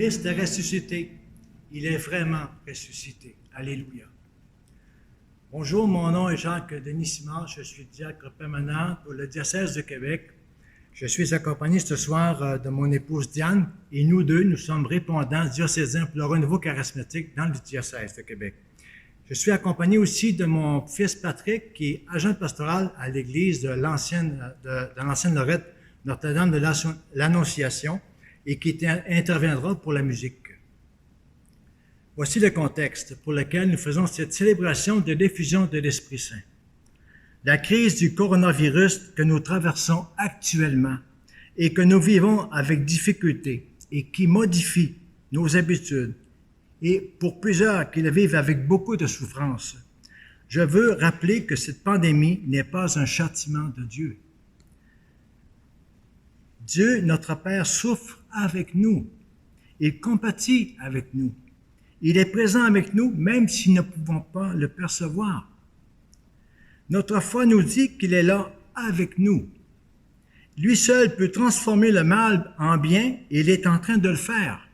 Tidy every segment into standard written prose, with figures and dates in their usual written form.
Christ est ressuscité. Il est vraiment ressuscité. Alléluia. Bonjour, mon nom est Jacques-Denis Simard. Je suis diacre permanent pour le diocèse de Québec. Je suis accompagné ce soir de mon épouse Diane et nous deux, nous sommes répondants diocésains pour le renouveau charismatique dans le diocèse de Québec. Je suis accompagné aussi de mon fils Patrick, qui est agent pastoral à l'église de l'ancienne Lorette, Notre-Dame de l'Annonciation, et qui interviendra pour la musique. Voici le contexte pour lequel nous faisons cette célébration de l'effusion de l'Esprit Saint. La crise du coronavirus que nous traversons actuellement et que nous vivons avec difficulté et qui modifie nos habitudes, et pour plusieurs qui le vivent avec beaucoup de souffrance, je veux rappeler que cette pandémie n'est pas un châtiment de Dieu. Dieu, notre Père, souffre avec nous. Il compatit avec nous. Il est présent avec nous, même si nous ne pouvons pas le percevoir. Notre foi nous dit qu'il est là avec nous. Lui seul peut transformer le mal en bien et il est en train de le faire.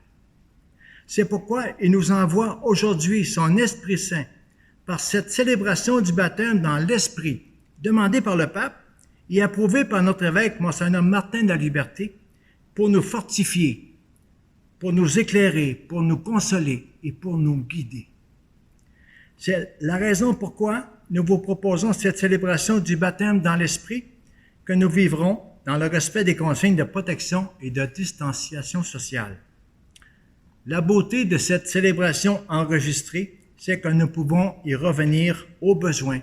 C'est pourquoi il nous envoie aujourd'hui son Esprit Saint par cette célébration du baptême dans l'Esprit, demandée par le pape et approuvée par notre évêque, Monseigneur Martin de la Liberté, pour nous fortifier, pour nous éclairer, pour nous consoler et pour nous guider. C'est la raison pourquoi nous vous proposons cette célébration du baptême dans l'Esprit que nous vivrons dans le respect des consignes de protection et de distanciation sociale. La beauté de cette célébration enregistrée, c'est que nous pouvons y revenir au besoin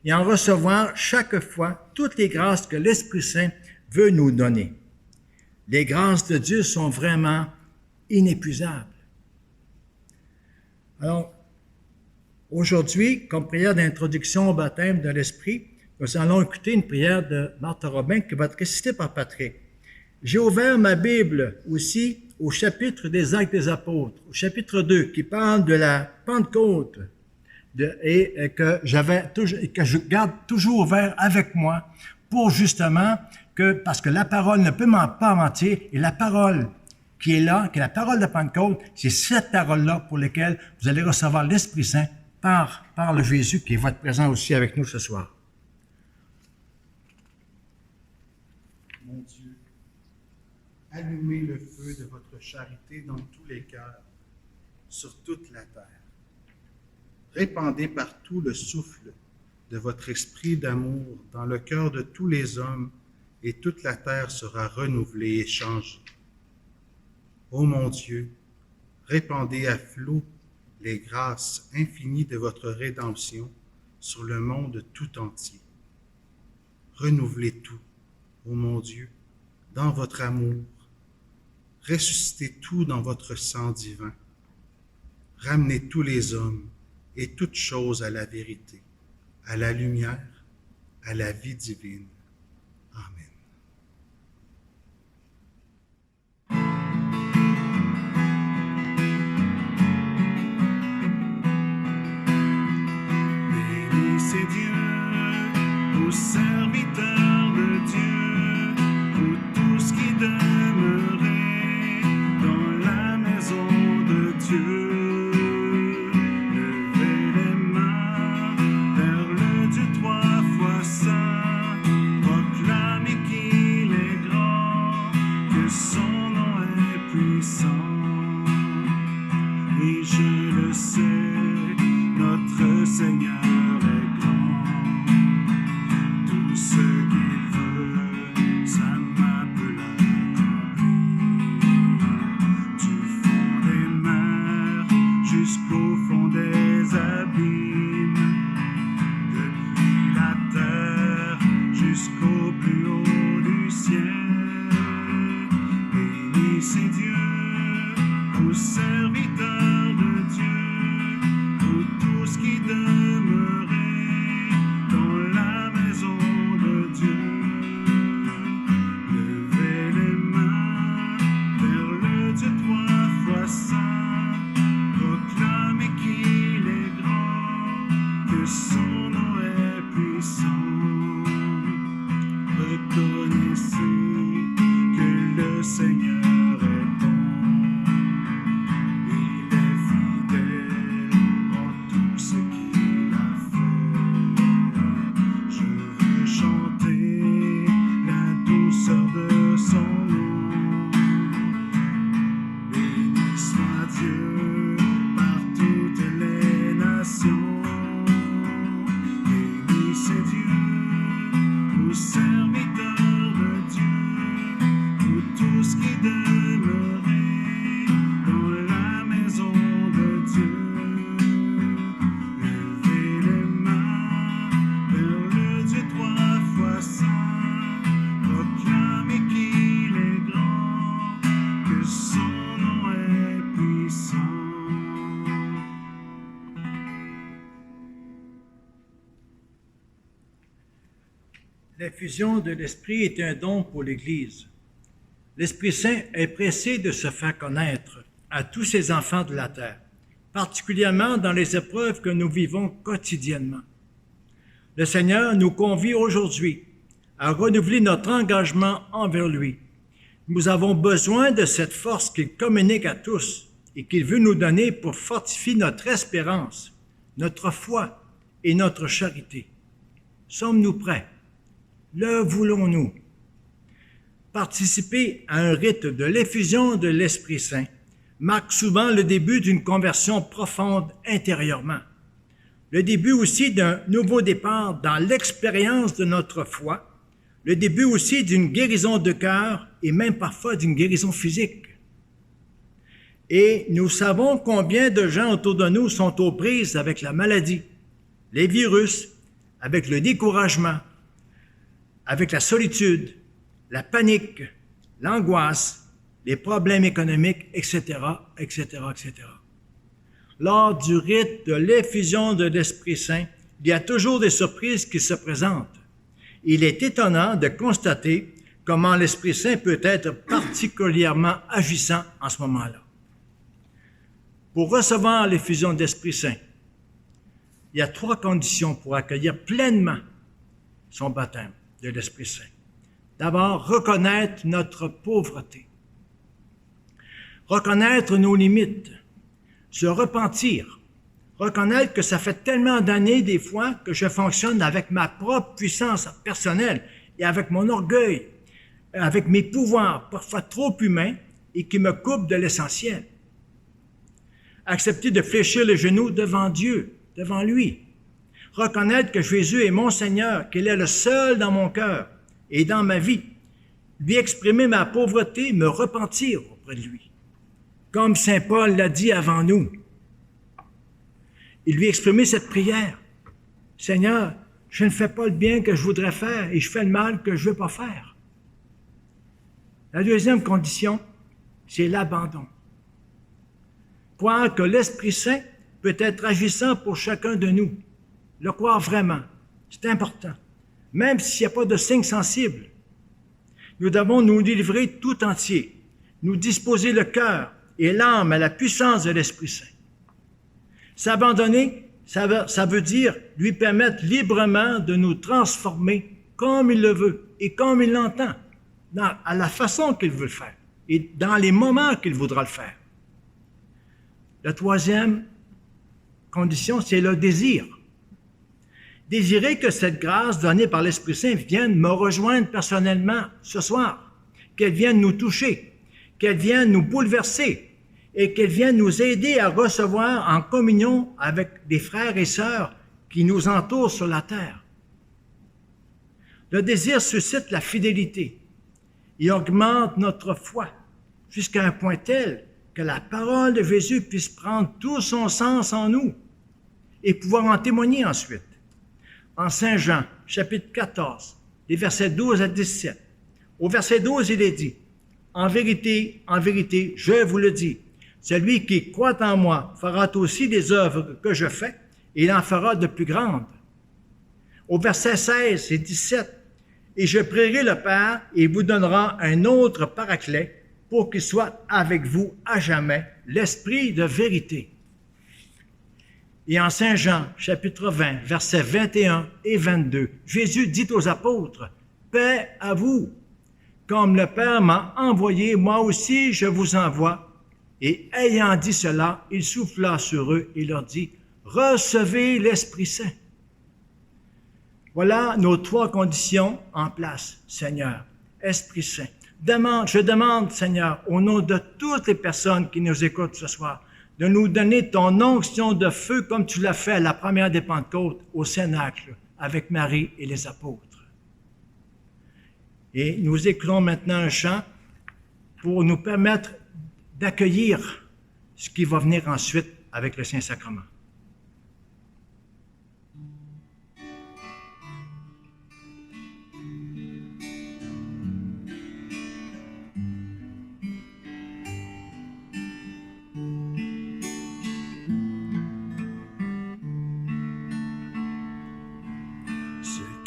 et en recevoir chaque fois toutes les grâces que l'Esprit Saint veut nous donner. Les grâces de Dieu sont vraiment inépuisables. Alors, aujourd'hui, comme prière d'introduction au baptême de l'Esprit, nous allons écouter une prière de Marthe Robin qui va être récitée par Patrick. J'ai ouvert ma Bible aussi au chapitre des Actes des Apôtres, au chapitre 2, qui parle de la Pentecôte, et que je garde toujours ouvert avec moi pour justement parce que la parole ne peut pas mentir, et la parole qui est là, qui est la parole de Pentecôte, c'est cette parole-là pour laquelle vous allez recevoir l'Esprit Saint par le Jésus qui va être présent aussi avec nous ce soir. Mon Dieu, allumez le feu de votre charité dans tous les cœurs, sur toute la terre. Répandez partout le souffle de votre esprit d'amour dans le cœur de tous les hommes, et toute la terre sera renouvelée et changée. Ô mon Dieu, répandez à flot les grâces infinies de votre rédemption sur le monde tout entier. Renouvelez tout, ô mon Dieu, dans votre amour. Ressuscitez tout dans votre sang divin. Ramenez tous les hommes et toutes choses à la vérité, à la lumière, à la vie divine. Amen. Bénissez Dieu, aux serviteurs de Dieu, pour tout ce qui demeurait dans la maison de Dieu. Levez les mains vers le Dieu trois fois saint, proclamez qu'il est grand, que son nom est puissant. Et je le sais, notre Seigneur est grand. Tout ce qu'il veut, ça m'appelle du fond des mers jusqu'au fond des abîmes, depuis la terre jusqu'au plus haut du ciel. Bénissez Dieu, aux serviteurs de Dieu, pour tout ce qui demeurait dans la maison de Dieu. Levez les mains vers le Dieu trois fois saint, proclamez L'infusion de l'Esprit est un don pour l'Église. L'Esprit Saint est pressé de se faire connaître à tous ses enfants de la terre, particulièrement dans les épreuves que nous vivons quotidiennement. Le Seigneur nous convie aujourd'hui à renouveler notre engagement envers lui. Nous avons besoin de cette force qu'il communique à tous et qu'il veut nous donner pour fortifier notre espérance, notre foi et notre charité. Sommes-nous prêts? Le voulons-nous? Participer à un rite de l'effusion de l'Esprit Saint marque souvent le début d'une conversion profonde intérieurement, le début aussi d'un nouveau départ dans l'expérience de notre foi, le début aussi d'une guérison de cœur et même parfois d'une guérison physique. Et nous savons combien de gens autour de nous sont aux prises avec la maladie, les virus, avec le découragement, avec la solitude, la panique, l'angoisse, les problèmes économiques, etc., etc., etc. Lors du rite de l'effusion de l'Esprit Saint, il y a toujours des surprises qui se présentent. Il est étonnant de constater comment l'Esprit Saint peut être particulièrement agissant en ce moment-là. Pour recevoir l'effusion de l'Esprit Saint, il y a 3 conditions pour accueillir pleinement son baptême de l'Esprit Saint. D'abord, reconnaître notre pauvreté, reconnaître nos limites, se repentir, reconnaître que ça fait tellement d'années des fois que je fonctionne avec ma propre puissance personnelle et avec mon orgueil, avec mes pouvoirs parfois trop humains et qui me coupent de l'essentiel. Accepter de fléchir les genoux devant Dieu, devant lui. Reconnaître que Jésus est mon Seigneur, qu'il est le seul dans mon cœur et dans ma vie. Lui exprimer ma pauvreté, me repentir auprès de lui. Comme saint Paul l'a dit avant nous. Il lui exprimer cette prière. Seigneur, je ne fais pas le bien que je voudrais faire et je fais le mal que je ne veux pas faire. La deuxième condition, c'est l'abandon. Croire que l'Esprit Saint peut être agissant pour chacun de nous. Le croire vraiment, c'est important. Même s'il n'y a pas de signe sensible, nous devons nous livrer tout entier, nous disposer le cœur et l'âme à la puissance de l'Esprit Saint. S'abandonner, ça veut dire lui permettre librement de nous transformer comme il le veut et comme il l'entend, à la façon qu'il veut le faire et dans les moments qu'il voudra le faire. La troisième condition, c'est le désir. Désirer que cette grâce donnée par l'Esprit Saint vienne me rejoindre personnellement ce soir, qu'elle vienne nous toucher, qu'elle vienne nous bouleverser et qu'elle vienne nous aider à recevoir en communion avec des frères et sœurs qui nous entourent sur la terre. Le désir suscite la fidélité. Il augmente notre foi jusqu'à un point tel que la parole de Jésus puisse prendre tout son sens en nous et pouvoir en témoigner ensuite. En Saint Jean, chapitre 14, les versets 12 à 17. Au verset 12, il est dit, « En vérité, je vous le dis, celui qui croit en moi fera aussi les œuvres que je fais, et il en fera de plus grandes. » Au verset 16 et 17, « Et je prierai le Père, et il vous donnera un autre paraclet, pour qu'il soit avec vous à jamais, l'Esprit de vérité. » Et en Saint Jean, chapitre 20, versets 21 et 22, Jésus dit aux apôtres, « Paix à vous! Comme le Père m'a envoyé, moi aussi je vous envoie. » Et ayant dit cela, il souffla sur eux et leur dit, « Recevez l'Esprit Saint. » Voilà nos 3 conditions en place, Seigneur, Esprit Saint. Je demande, Seigneur, au nom de toutes les personnes qui nous écoutent ce soir, de nous donner ton onction de feu comme tu l'as fait à la première des Pentecôtes au Cénacle avec Marie et les apôtres. Et nous écoutons maintenant un chant pour nous permettre d'accueillir ce qui va venir ensuite avec le Saint-Sacrement.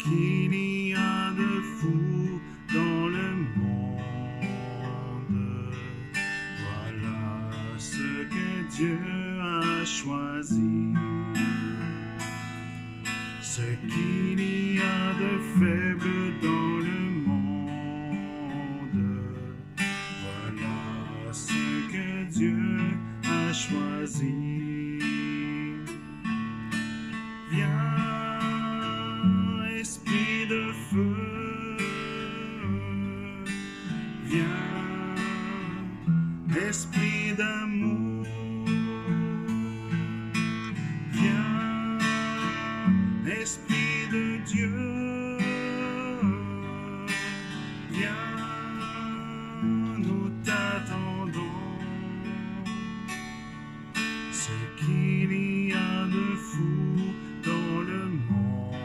Qu'il y a de Dieu a choisi. Ce qu'il y a de faible dans le monde, voilà ce que Dieu a choisi. Viens, esprit de feu, viens, esprit d'amour, viens, esprit de Dieu, viens, nous t'attendons. Ce qu'il y a de fou dans le monde,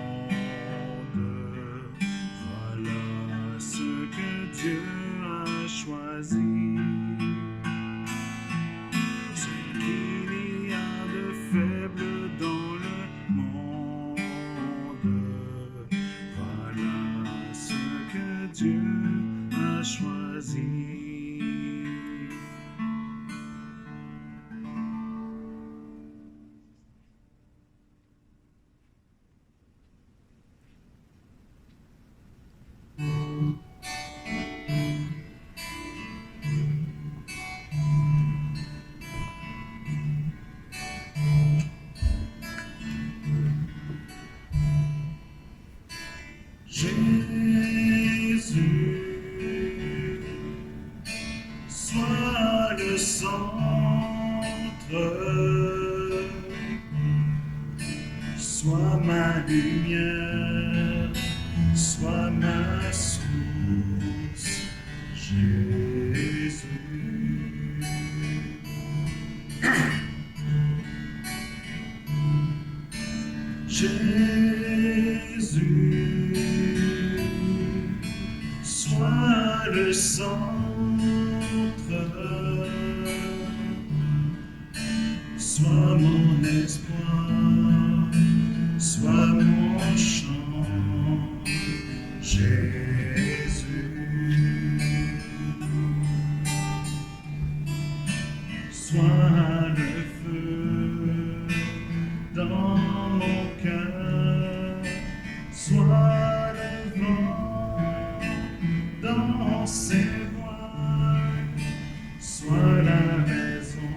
voilà ce que Dieu a choisi. Ce qu'il y a de faible dans le monde, voilà ce que Dieu a choisi. Jésus, sois le centre, sois ma lumière, sois ma source, Jésus. Jésus, sois le centre, sois mon espoir, sois mon chant, Jésus. Sois le feu dans mon cœur, sois le vent dans ses voiles, sois la raison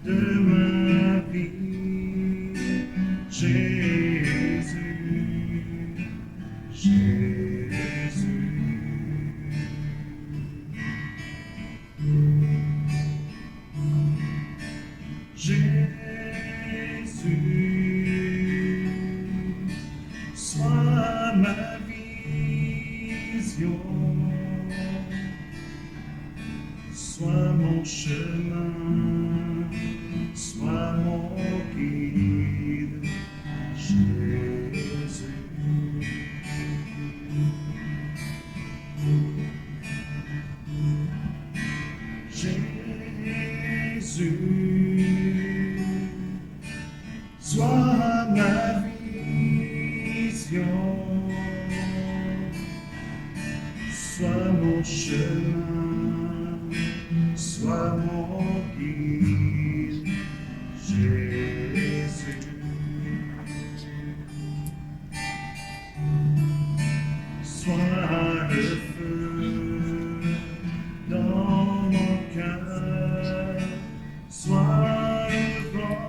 de ma vie, Jésus, Jésus. Jésus, sois ma vision, sois mon chemin, sois mon guide, Jésus. Jésus, sois ma vision, sois mon chemin, sois mon guide, Jésus. Sois le feu dans mon cœur, sois le vent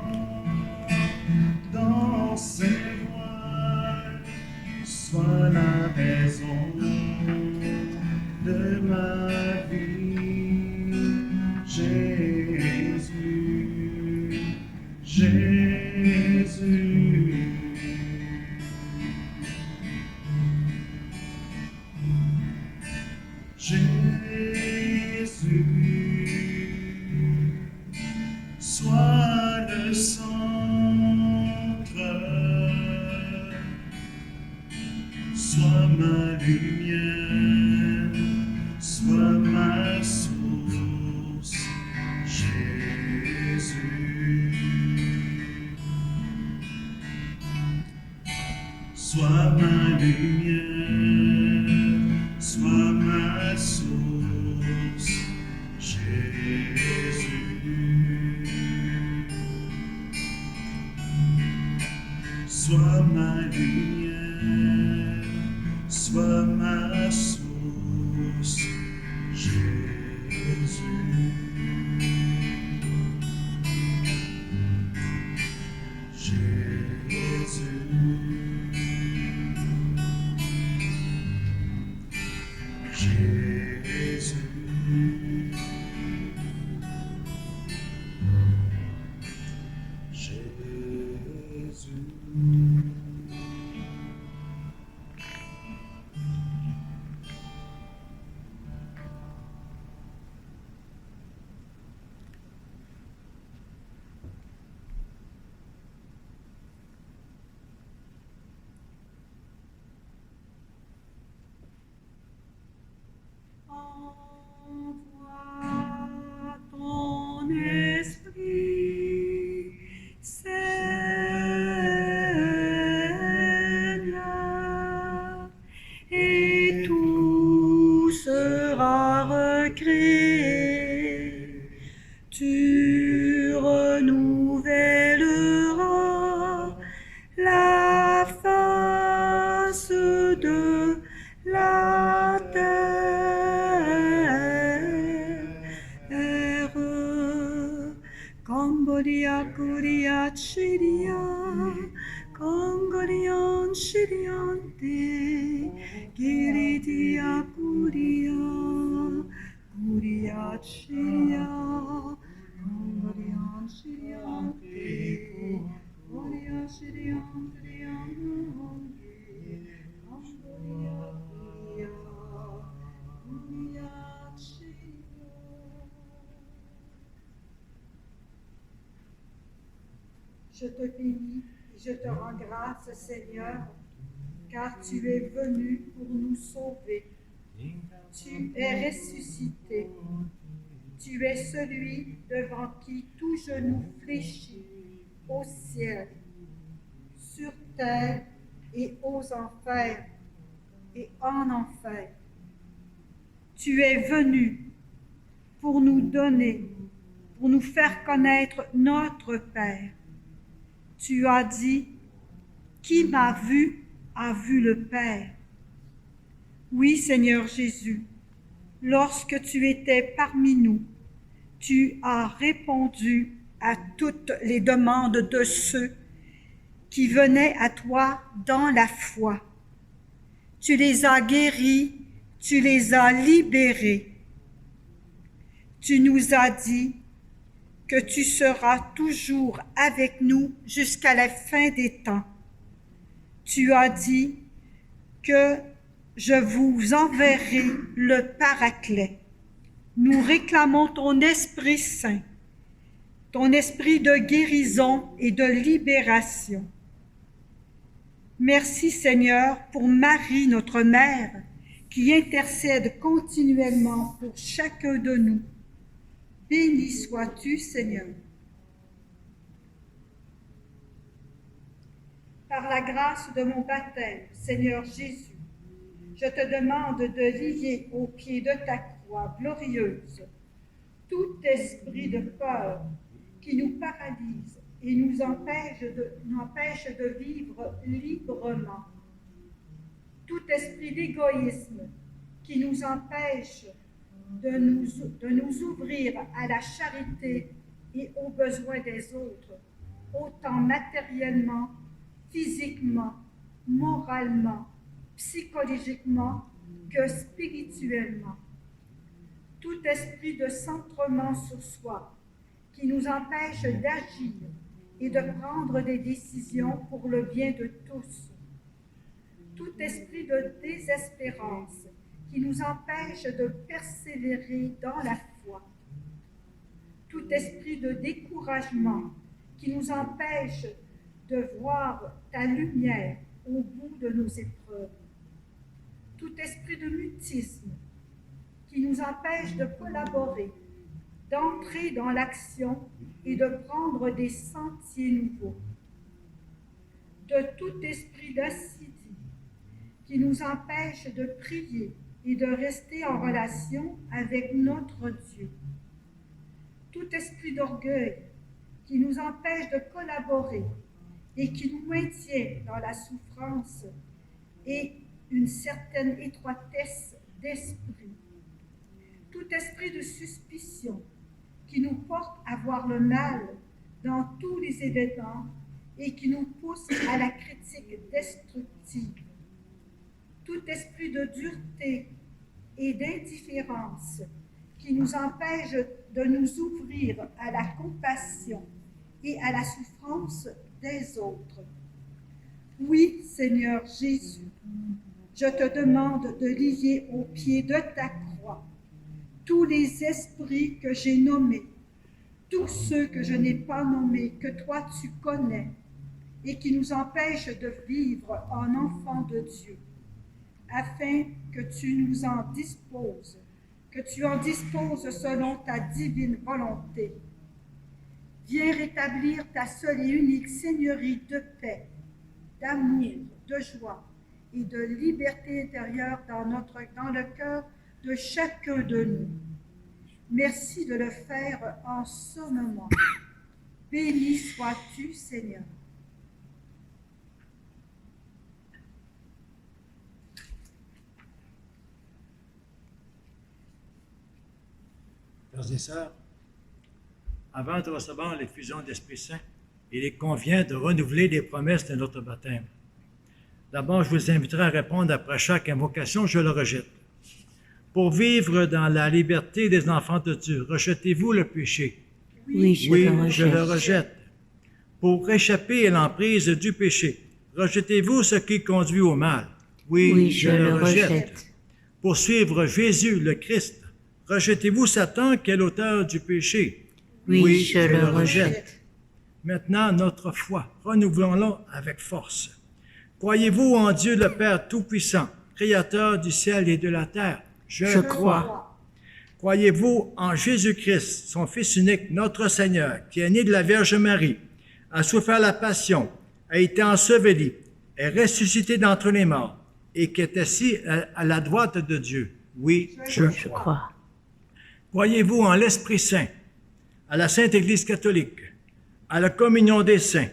dans ses voiles, sois la raison de ma vie, Jésus, Jésus. Jésus, sois le centre, sois ma lumière, sois ma source, Jésus. Sois ma lumière, sois ma source, Jésus. Tu renouvelleras la face de la terre. Cambodia, Korea, Chiria, Congolian, Chiriante, Kiritia, Kuria, Kuria, Chiria, Congolian, Chiriante, Kuria, Chiriante, Cambodia, Kuria, Kuria, Chiria. Je te bénis et je te rends grâce, Seigneur, car tu es venu pour nous sauver. Tu es ressuscité. Tu es celui devant qui tout genou fléchit au ciel, sur terre et aux enfers et en enfer. Tu es venu pour nous donner, pour nous faire connaître notre Père. Tu as dit, qui m'a vu a vu le Père. Oui, Seigneur Jésus, lorsque tu étais parmi nous, tu as répondu à toutes les demandes de ceux qui venaient à toi dans la foi. Tu les as guéris, tu les as libérés. Tu nous as dit que tu seras toujours avec nous jusqu'à la fin des temps. Tu as dit que je vous enverrai le Paraclet. Nous réclamons ton Esprit Saint, ton esprit de guérison et de libération. Merci Seigneur pour Marie, notre mère, qui intercède continuellement pour chacun de nous. Béni sois-tu, Seigneur. Par la grâce de mon baptême, Seigneur Jésus, je te demande de lier au pied de ta croix glorieuse tout esprit de peur qui nous paralyse et nous empêche de vivre librement. Tout esprit d'égoïsme qui nous empêche de nous ouvrir à la charité et aux besoins des autres, autant matériellement, physiquement, moralement, psychologiquement que spirituellement. Tout esprit de centrement sur soi qui nous empêche d'agir et de prendre des décisions pour le bien de tous. Tout esprit de désespérance qui nous empêche de persévérer dans la foi. Tout esprit de découragement qui nous empêche de voir ta lumière au bout de nos épreuves. Tout esprit de mutisme qui nous empêche de collaborer, d'entrer dans l'action et de prendre des sentiers nouveaux. De tout esprit d'acidité qui nous empêche de prier et de rester en relation avec notre Dieu. Tout esprit d'orgueil qui nous empêche de collaborer et qui nous maintient dans la souffrance et une certaine étroitesse d'esprit. Tout esprit de suspicion qui nous porte à voir le mal dans tous les événements et qui nous pousse à la critique destructive. Tout esprit de dureté et d'indifférence qui nous empêche de nous ouvrir à la compassion et à la souffrance des autres. Oui, Seigneur Jésus, je te demande de lier au pied de ta croix tous les esprits que j'ai nommés, tous ceux que je n'ai pas nommés, que toi tu connais, et qui nous empêchent de vivre en enfants de Dieu, afin que tu nous en disposes, que tu en disposes selon ta divine volonté. Viens rétablir ta seule et unique seigneurie de paix, d'amour, de joie et de liberté intérieure dans le cœur de chacun de nous. Merci de le faire en ce moment. Béni sois-tu, Seigneur. Frères et sœurs, avant de recevoir l'effusion de l'Esprit Saint, il est convient de renouveler les promesses de notre baptême. D'abord, je vous inviterai à répondre après chaque invocation, je le rejette. Pour vivre dans la liberté des enfants de Dieu, rejetez-vous le péché? Oui, je le rejette. Pour échapper à l'emprise du péché, rejetez-vous ce qui conduit au mal? Oui, je le rejette. Pour suivre Jésus, le Christ, rejetez-vous Satan qui est l'auteur du péché? Oui, je le rejette. Maintenant, notre foi, renouvelons-la avec force. Croyez-vous en Dieu le Père Tout-Puissant, Créateur du ciel et de la terre? Je crois. Croyez-vous en Jésus-Christ, son Fils unique, notre Seigneur, qui est né de la Vierge Marie, a souffert la passion, a été enseveli, est ressuscité d'entre les morts, et qui est assis à la droite de Dieu? Oui, je crois. Croyez-vous en l'Esprit Saint, à la Sainte Église catholique, à la communion des saints,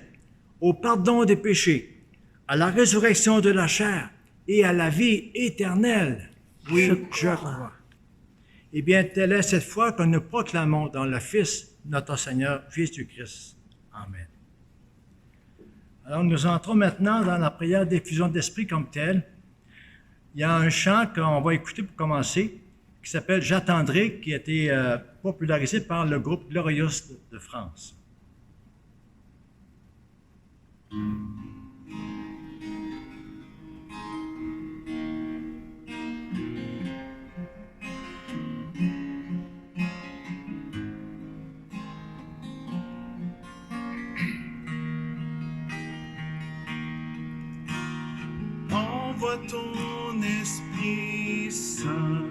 au pardon des péchés, à la résurrection de la chair et à la vie éternelle? Oui, je crois. Eh bien, telle est cette foi que nous proclamons dans le Fils, notre Seigneur Jésus-Christ. Amen. Alors, nous entrons maintenant dans la prière d'effusion d'esprit comme telle. Il y a un chant qu'on va écouter pour commencer, qui s'appelle « J'attendrai », qui a été popularisé par le groupe Glorious de France. Envoie ton Esprit Saint,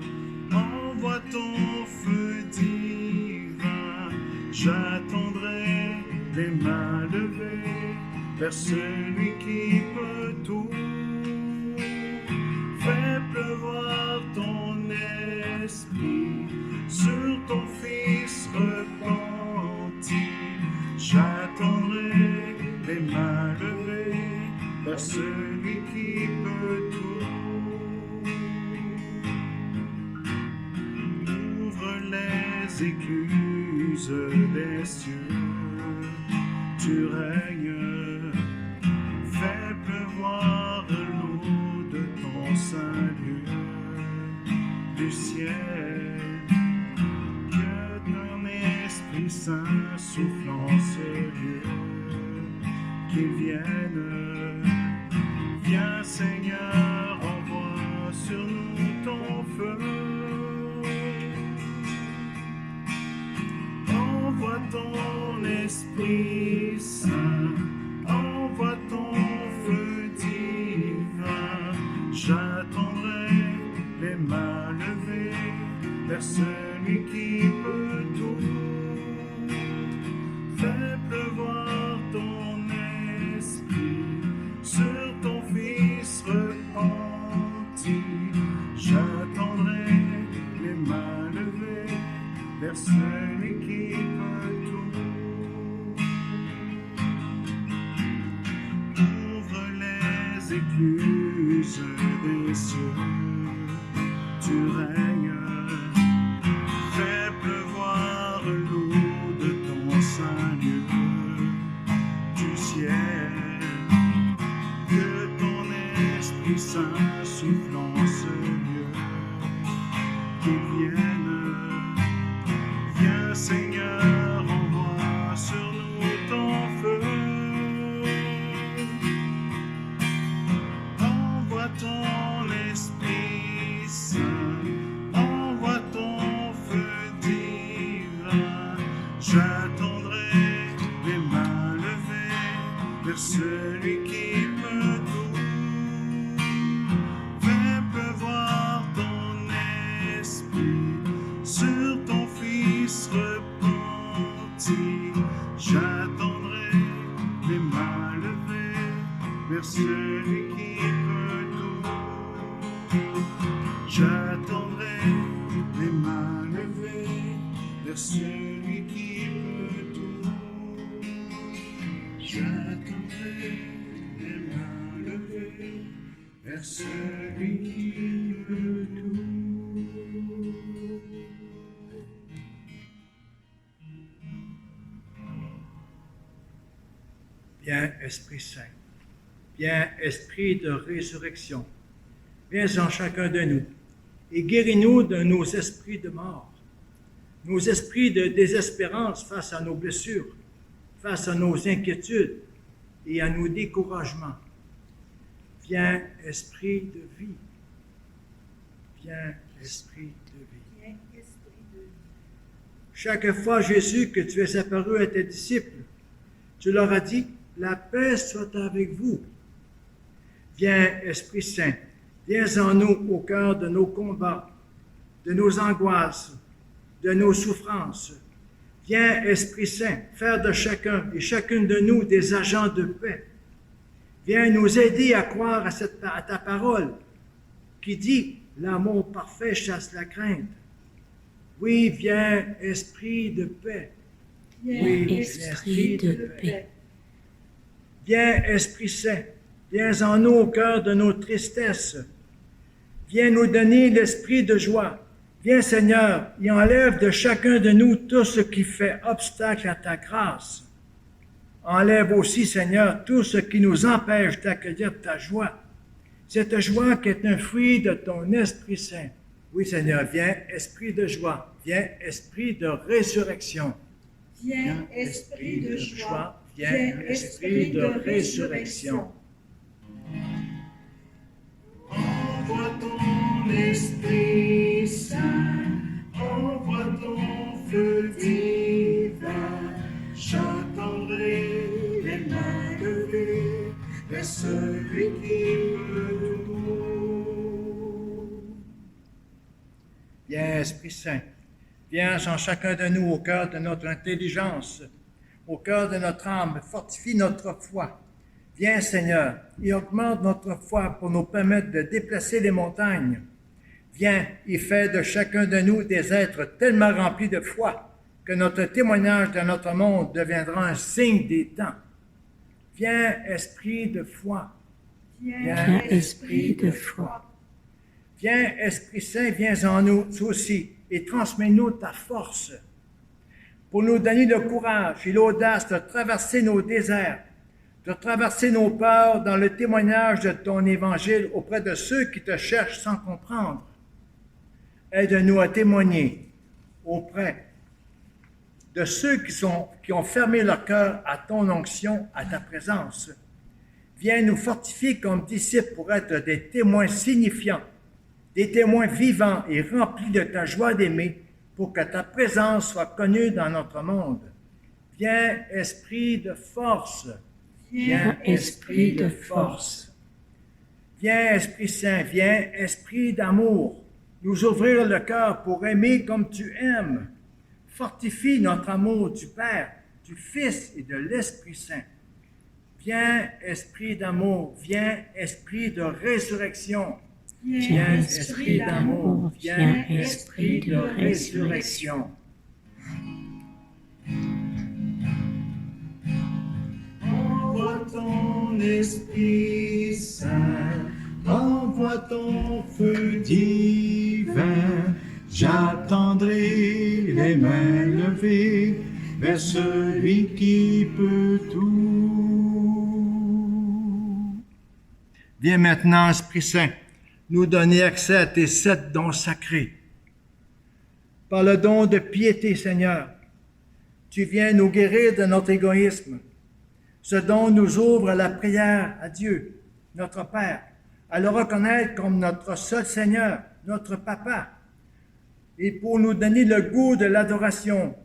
envoie ton feu divin. J'attendrai les mains levées vers celui qui peut tout. Fais pleuvoir ton esprit sur ton Fils repenti. J'attendrai les mains levées vers celui qui peut tout. Ouvre les écluses des cieux, tu règnes, fais pleuvoir l'eau de ton saint lieu, du ciel, que ton Esprit Saint souffle en ce lieu, qu'il vienne. Viens Seigneur, envoie sur nous ton feu. Envoie ton Esprit Saint, envoie ton feu divin. J'attendrai les mains levées vers celui qui peut tout. Fais pleuvoir ton esprit sur ton Fils repenti. J'attendrai les mains levées vers celui qui peut tout. Ouvre les écluses des cieux, tu règnes, fais pleuvoir l'eau de ton saint lieu, du ciel. Que ton Esprit Saint souffle en ce lieu, qu'il vienne. Viens Seigneur, envoie sur nous ton feu. Envoie ton Esprit Saint, envoie ton feu divin. J'attendrai les mains levées vers celui qui peut tout. Fais pleuvoir ton esprit sur ton Fils repenti. J'attendrai les mains levées vers celui qui peut tout. J'attendrai les mains levées J'attendrai les mains levées vers celui qui peut tout. Viens, Esprit Saint. Viens, Esprit de résurrection. Viens en chacun de nous et guéris-nous de nos esprits de mort, nos esprits de désespérance face à nos blessures, face à nos inquiétudes et à nos découragements. Viens, Esprit de vie. Viens, Esprit de vie. Viens, Esprit de vie. Chaque fois, Jésus, que tu es apparu à tes disciples, tu leur as dit, la paix soit avec vous. Viens, Esprit Saint, viens en nous au cœur de nos combats, de nos angoisses, de nos souffrances. Viens, Esprit Saint, faire de chacun et chacune de nous des agents de paix. Viens nous aider à croire à ta parole qui dit « L'amour parfait chasse la crainte ». Oui, viens, Esprit de paix. Viens, Esprit de paix. Viens, Esprit Saint, viens en nous au cœur de nos tristesses. Viens nous donner l'esprit de joie. Viens, Seigneur, et enlève de chacun de nous tout ce qui fait obstacle à ta grâce. Enlève aussi, Seigneur, tout ce qui nous empêche d'accueillir ta joie. Cette joie qui est un fruit de ton Esprit Saint. Oui, Seigneur, viens, Esprit de joie. Viens, Esprit de résurrection. Viens, Esprit de joie. Viens, Esprit de résurrection. Envoie ton Esprit Saint, envoie ton feu divin. J'attendrai les mains levées vers celui qui peut tout. Viens, Esprit Saint, viens en chacun de nous au cœur de notre intelligence, au cœur de notre âme, fortifie notre foi. Viens, Seigneur, et augmente notre foi pour nous permettre de déplacer les montagnes. Viens et fais de chacun de nous des êtres tellement remplis de foi que notre témoignage dans notre monde deviendra un signe des temps. Viens, Esprit de foi. Viens, Esprit de foi. Viens, Esprit Saint, viens en nous aussi et transmets-nous ta force pour nous donner le courage et l'audace de traverser nos déserts, de traverser nos peurs dans le témoignage de ton évangile auprès de ceux qui te cherchent sans comprendre. Aide-nous à témoigner auprès de ceux qui ont fermé leur cœur à ton onction, à ta présence. Viens nous fortifier comme disciples pour être des témoins signifiants, des témoins vivants et remplis de ta joie d'aimer, pour que ta présence soit connue dans notre monde. Viens, Esprit de force. Viens, Esprit de force. Viens, Esprit Saint, viens, Esprit d'amour, nous ouvrir le cœur pour aimer comme tu aimes. Fortifie notre amour du Père, du Fils et de l'Esprit Saint. Viens, Esprit d'amour, viens, Esprit de résurrection. Viens, Esprit d'amour, viens, Esprit de résurrection. Envoie ton Esprit Saint, envoie ton feu divin. J'attendrai les mains levées vers celui qui peut tout. Viens maintenant, Esprit Saint, nous donner accès à tes 7 dons sacrés. Par le don de piété, Seigneur, tu viens nous guérir de notre égoïsme. Ce don nous ouvre à la prière à Dieu, notre Père, à le reconnaître comme notre seul Seigneur, notre Papa, et pour nous donner le goût de l'adoration,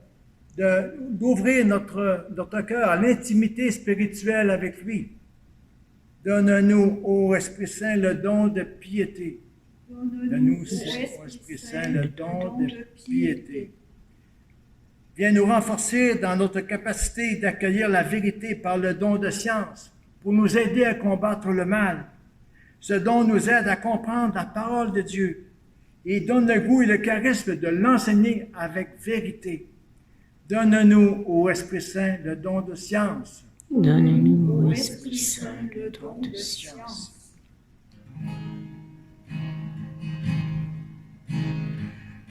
d'ouvrir notre cœur à l'intimité spirituelle avec lui. Donne-nous, ô Esprit Saint, le don de piété. Donne-nous, ô Esprit Saint, le don de piété. Viens nous renforcer dans notre capacité d'accueillir la vérité par le don de science, pour nous aider à combattre le mal. Ce don nous aide à comprendre la parole de Dieu et donne le goût et le charisme de l'enseigner avec vérité. Donne-nous, ô Esprit Saint, le don de science. Donne-nous, ô Esprit Saint, le don de science.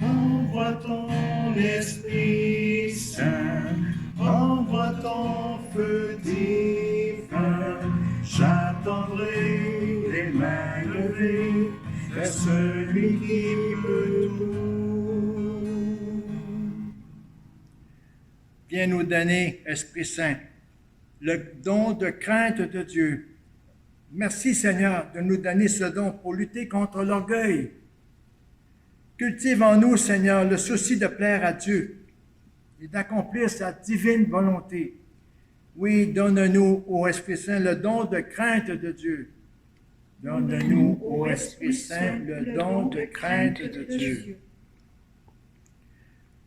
Envoie ton Esprit Saint, envoie ton feu divin. J'attendrai les mains levées vers celui qui peut tout. Viens nous donner, Esprit Saint, le don de crainte de Dieu. Merci Seigneur de nous donner ce don pour lutter contre l'orgueil. Cultive en nous, Seigneur, le souci de plaire à Dieu et d'accomplir sa divine volonté. Oui, donne-nous, ô Esprit Saint, le don de crainte de Dieu. Donne-nous, ô Esprit Saint, le don de crainte de Dieu.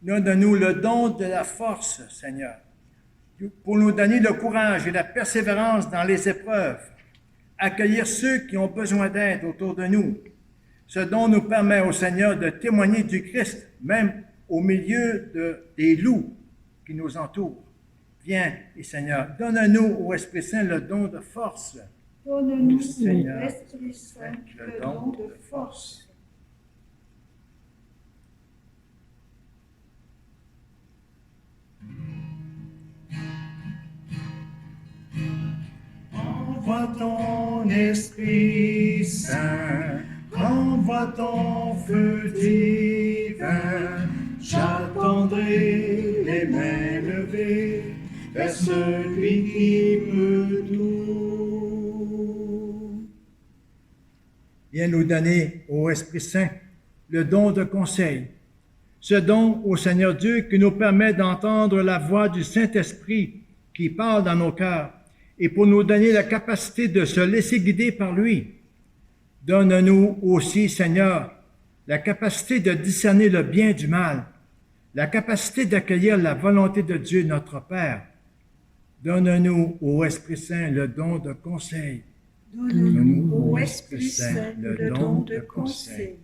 Donne-nous le don de la force, Seigneur, pour nous donner le courage et la persévérance dans les épreuves, accueillir ceux qui ont besoin d'aide autour de nous. Ce don nous permet au Seigneur de témoigner du Christ, même au milieu des loups qui nous entourent. Viens, et Seigneur, donne-nous au Esprit Saint le don de force. Donne-nous, Seigneur, Esprit Saint, le don de force. Envoie ton Esprit Saint, envoie ton feu divin. J'attendrai les mains levées vers celui qui peut tout. Viens nous donner, ô Esprit Saint, le don de conseil. Ce don au Seigneur Dieu qui nous permet d'entendre la voix du Saint-Esprit qui parle dans nos cœurs et pour nous donner la capacité de se laisser guider par lui. Donne-nous aussi, Seigneur, la capacité de discerner le bien du mal, la capacité d'accueillir la volonté de Dieu, notre Père. Donne-nous, ô Esprit Saint, le don de conseil. Donne-nous, ô Esprit Saint, le don de conseil.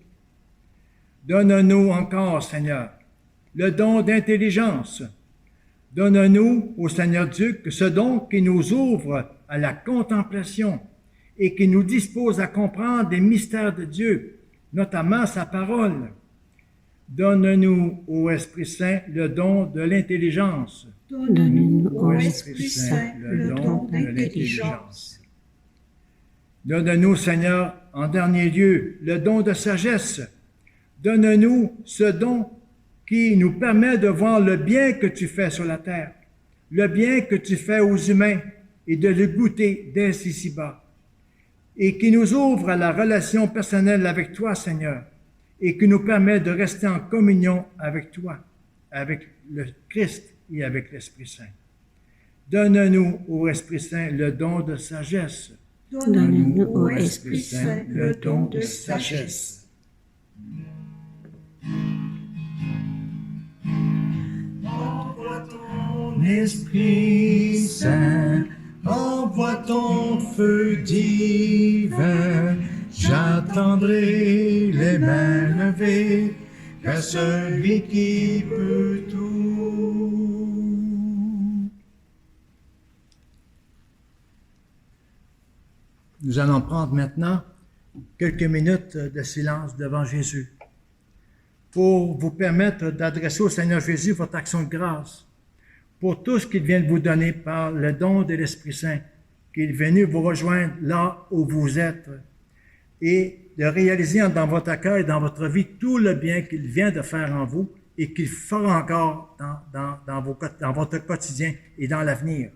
Donne-nous encore, Seigneur, le don d'intelligence. Donne-nous, ô Seigneur Dieu, ce don qui nous ouvre à la contemplation et qui nous dispose à comprendre les mystères de Dieu, notamment sa parole. Donne-nous, ô Esprit Saint, le don de l'intelligence. Donne-nous, ô Esprit Saint, le don d'intelligence. Donne-nous, Seigneur, en dernier lieu, le don de sagesse. Donne-nous ce don qui nous permet de voir le bien que tu fais sur la terre, le bien que tu fais aux humains et de le goûter dès ici-bas, et qui nous ouvre à la relation personnelle avec toi, Seigneur, et qui nous permet de rester en communion avec toi, avec le Christ et avec l'Esprit Saint. Donne-nous, ô Esprit Saint, le don de sagesse. Donne-nous, ô Esprit Saint, le don de sagesse. Envoie ton Esprit Saint, envoie ton feu divin. J'attendrai les mains levées vers celui qui peut tout. Nous allons prendre maintenant quelques minutes de silence devant Jésus pour vous permettre d'adresser au Seigneur Jésus votre action de grâce pour tout ce qu'il vient de vous donner par le don de l'Esprit Saint, qu'il est venu vous rejoindre là où vous êtes et de réaliser dans votre cœur et dans votre vie tout le bien qu'il vient de faire en vous et qu'il fera encore dans votre quotidien et dans l'avenir.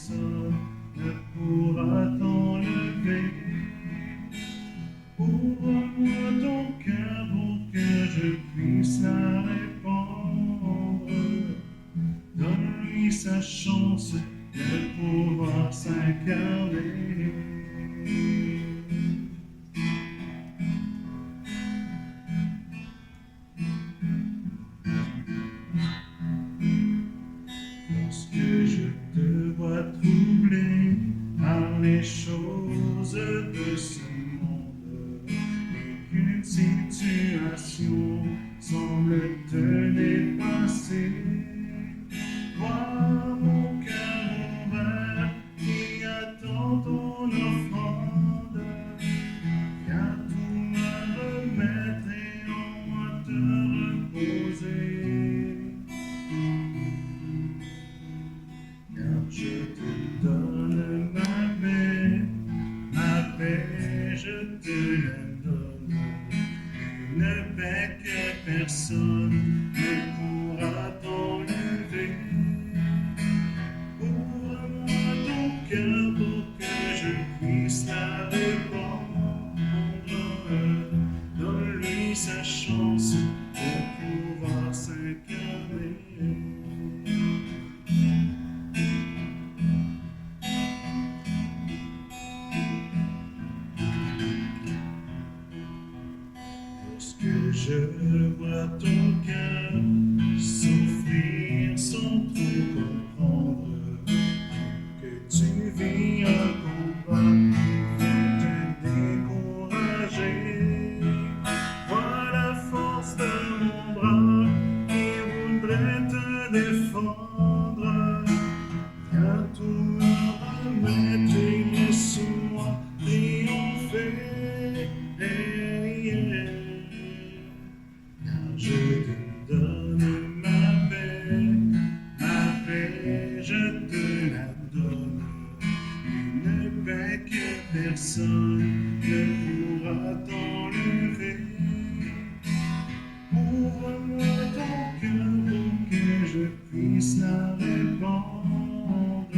personne ne pourra t'enlever. Ouvre-moi ton cœur pour que je puisse la répandre. Donne-lui sa chance de pouvoir s'incarner. Lorsque je te vois troublé par les choses de ce monde et qu'une situation semble te dépasser, vois mon cœur ouvert qui attend ton offrande. Viens tout me remettre et en moi te reposer. Car je te donne ma paix, je te la donne. Une paix que personne ne pourra t'enlever. Ouvre-moi ton cœur pour que je puisse la répandre. Donne-lui sa chance de pouvoir s'incarner. Lorsque je vois ton cœur souffrir sans trop comprendre que tu vis un combat qui fait te décourager, vois la force de mon bras qui voudrait te défendre. Viens tout me remettre et laisse-moi triompher. Car je te donne ma paix, je te la donne. Une paix que personne ne pourra t'enlever. Ouvre-moi ton cœur pour que je puisse la répandre.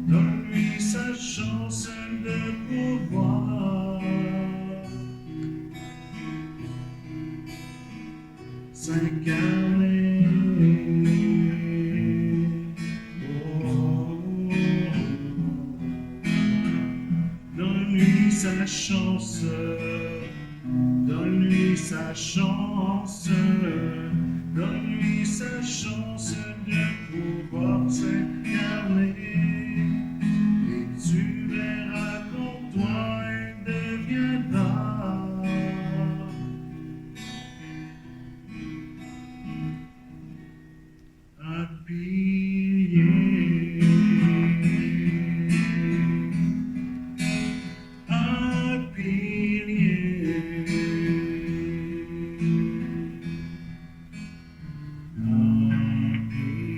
Donne-lui sa chance de pouvoir s'incarner. Donne-lui sa chance, donne-lui sa chance, donne-lui sa chance de pouvoir s'incarner. Et tu verras qu'en toi elle deviendra un pilier, un pilier, un pilier.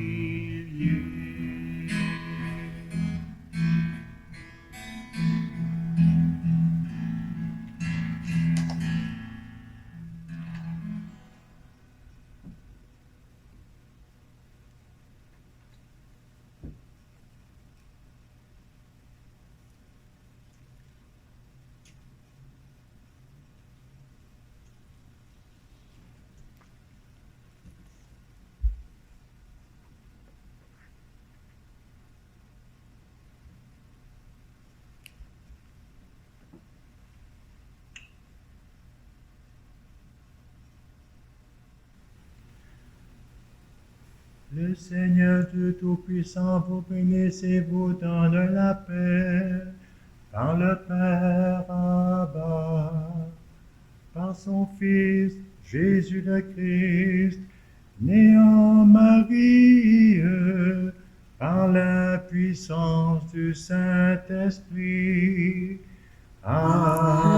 Le Seigneur Dieu Tout-Puissant vous bénisse et vous donne la paix par le Père Abba, par son Fils Jésus le Christ, né en Marie, par la puissance du Saint-Esprit. Amen.